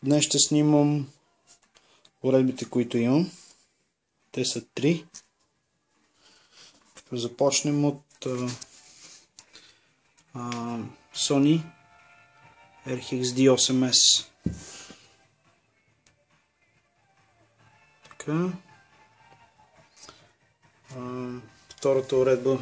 Днес ще снимам уредбите, които имам. Те са 3. Започнем от Sony RXD8S. Така. Втората уредба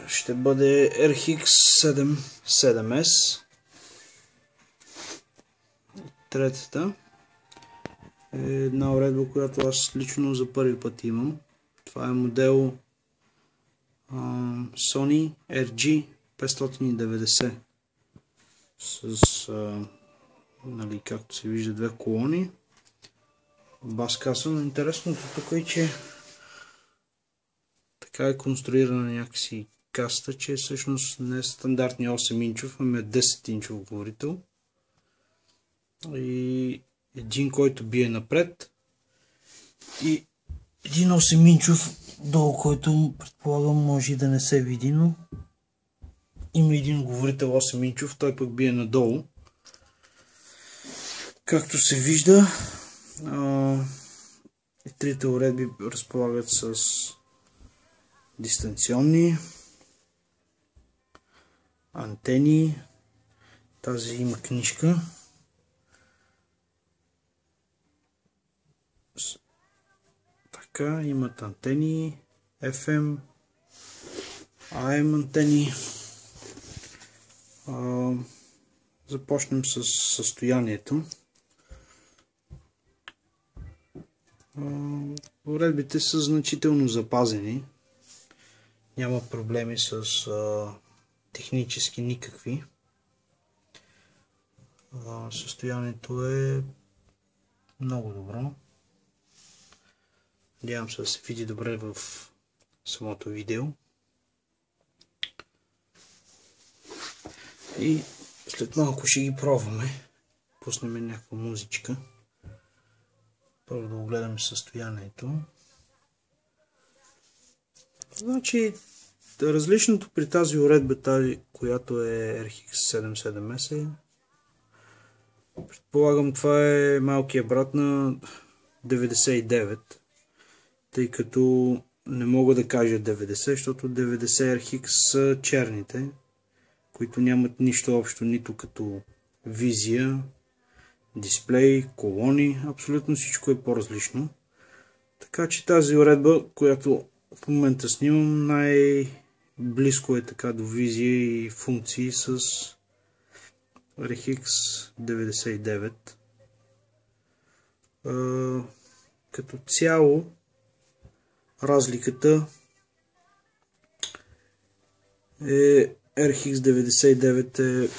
ще бъде RX7S. Третата е една уредба, която аз лично за първи път имам. Това е модел Sony RG590 с както се вижда, две колони, бас каса. Но интересното тук е, че така е конструирана някакси каста, че всъщност не е стандартния 8 инчов, ами е 10 инчов говорител. И един, който бие напред, и един 8 инчов долу, който предполагам може и да не се види, но има един говорител 8 инчов, той пък бие надолу. Както се вижда, трите уредби разполагат с дистанционни антени. Тази има книжка. Така, имат антени, FM, AM антени. Започнем с състоянието. Уредбите са значително запазени. Няма проблеми с технически никакви. Състоянието е много добро. Надявам се да се види добре в самото видео. И след малко ще ги пробваме. Пуснем някаква музичка. Първо да огледаме състоянието. Значи, различното при тази уредба, тази, която е RX77S, предполагам, това е малкият брат на 99, тъй като не мога да кажа 90, защото 90 RX са черните, които нямат нищо общо нито като визия, дисплей, колони, абсолютно всичко е по-различно. Така че тази уредба, която в момента снимам, най-близко е така до визия и функции с RX 99. Като цяло разликата е RX99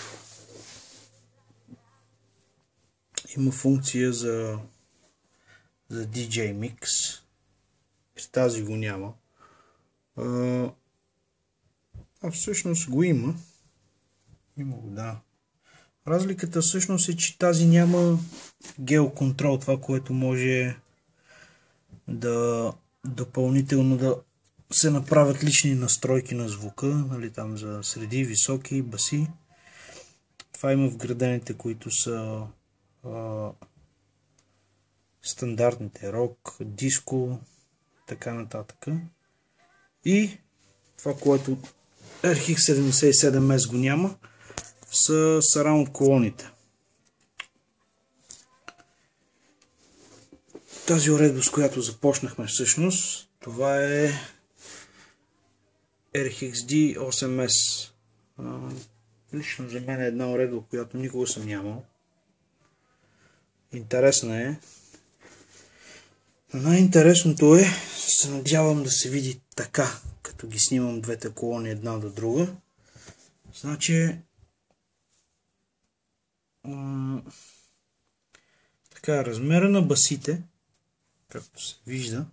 има функция за DJ Mix. При тази го няма. Всъщност го има. Има го, да. Разликата всъщност е, че тази няма геоконтрол, това, което може да допълнително да се направят лични настройки на звука, нали, там за среди, високи, баси. Това има вградените, които са стандартните рок, диско, така нататък. И това, което RX77S го няма, са сараунд колоните. Тази уредба, с която започнахме всъщност, това е RXD8S. Лично за мен е една уредба, която никога съм нямал. Интересна е. Най-интересното е, се надявам да се види така, като ги снимам двете колони една до друга. Значи, така, размера на басите, както се вижда,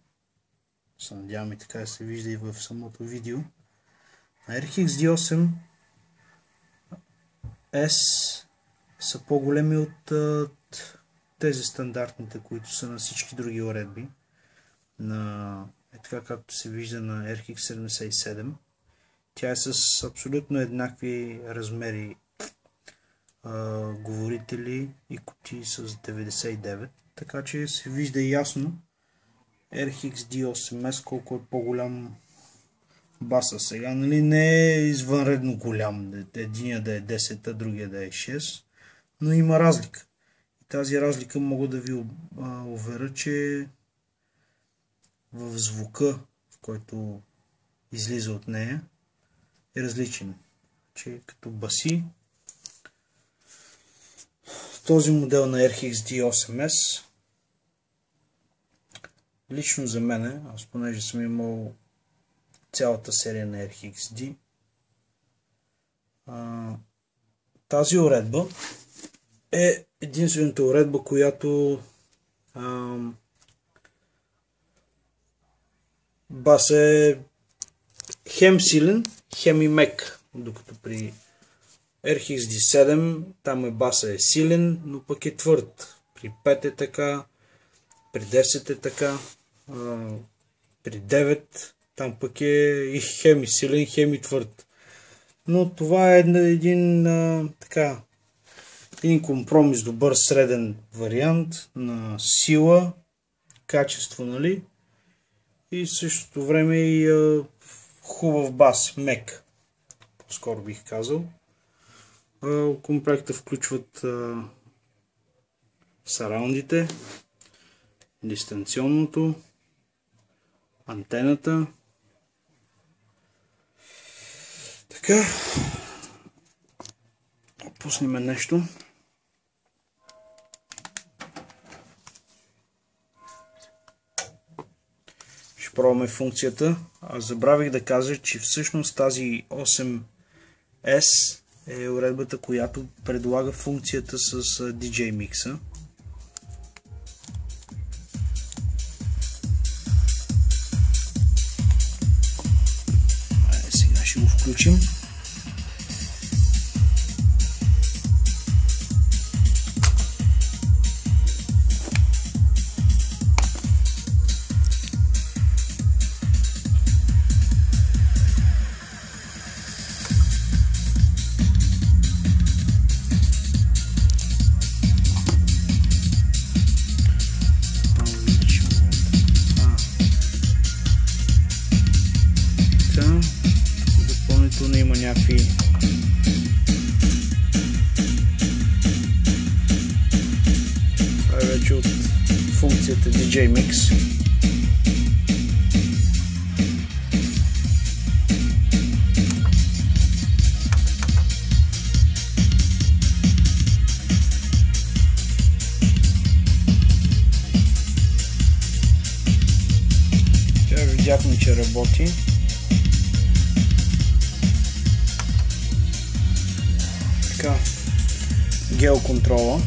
се надявам и така да се вижда и в самото видео, на RXD8S са по-големи от тези стандартните, които са на всички други уредби. Така както се вижда на RX77. Тя е с абсолютно еднакви размери говорители и кутии с 99, така че се вижда ясно RX D8S колко е по-голям баса. Сега, нали, не е извънредно голям, единия да е 10, а другия да е 6, но има разлика. И тази разлика мога да ви уверя, че в звука, в който излиза от нея, е различен. Че като баси, този модел на RX D8S, лично за мен, аз понеже съм имал цялата серия на RXD, тази уредба е единствената уредба, която бас е хем силен, хем и мек, докато при RXD7 там баса е силен, но пък е твърд. При 5 е така, при 10 е така, при 9 там пък е и хем и силен, хем и твърд. Но това е един компромис, добър среден вариант на сила, качество, нали? И в същото време и хубав бас, мек, по-скоро бих казал. Комплекта включват сараундите, дистанционното, антената. Така, пуснем нещо. Ще пробваме функцията. Аз забравих да кажа, че всъщност тази 8S е уредбата, която предлага функцията с DJ микса. Сега ще го включим. Допълнително има някакви това е вече от функцията DJ Mix. Видяхме, че работи. Така, геоконтрола.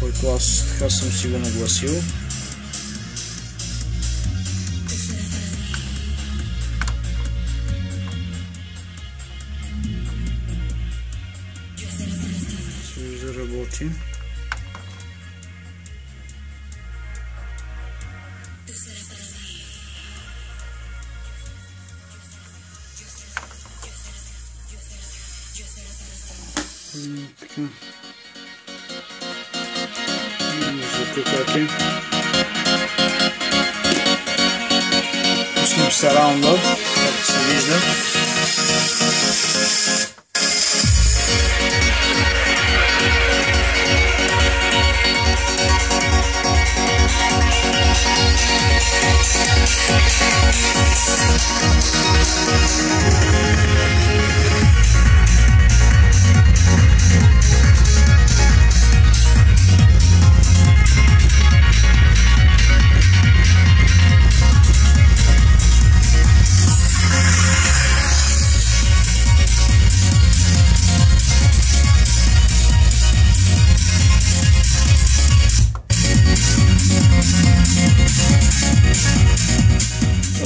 Който аз така съм си го нагласил. Се вижда, работи. Така. Звука как е. Пуснем сараунда, както се вижда.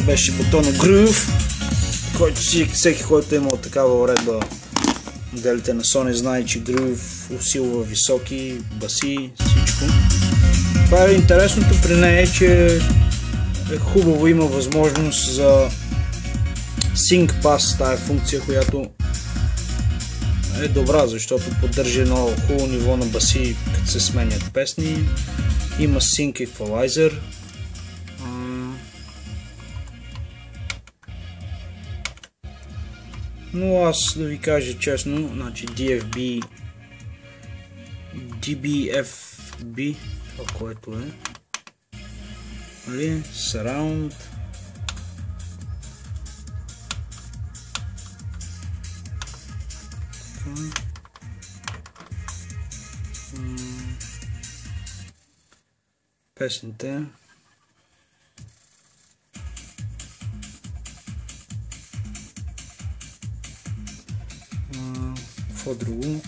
Беше бутона Groove, който всеки, който е имал такава уредба, моделите на Sony, знае, че Groove усилва високи, баси, всичко. Това е интересното при нея, че е хубаво, има възможност за Sync Pass, тая функция, която е добра, защото поддържа едно хубаво ниво на баси, като се сменят песни. Има Sync Equalizer. Но аз да ви кажа честно, значи DBFB, това което е, нали, Surround, песните, какво друго,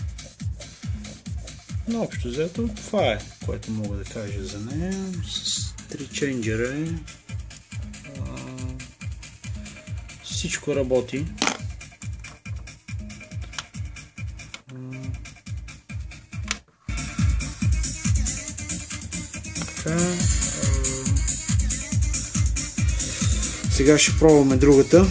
но общо взето това е, което мога да кажа за нея. С 3 ченджера е, всичко работи. Сега ще пробваме другата.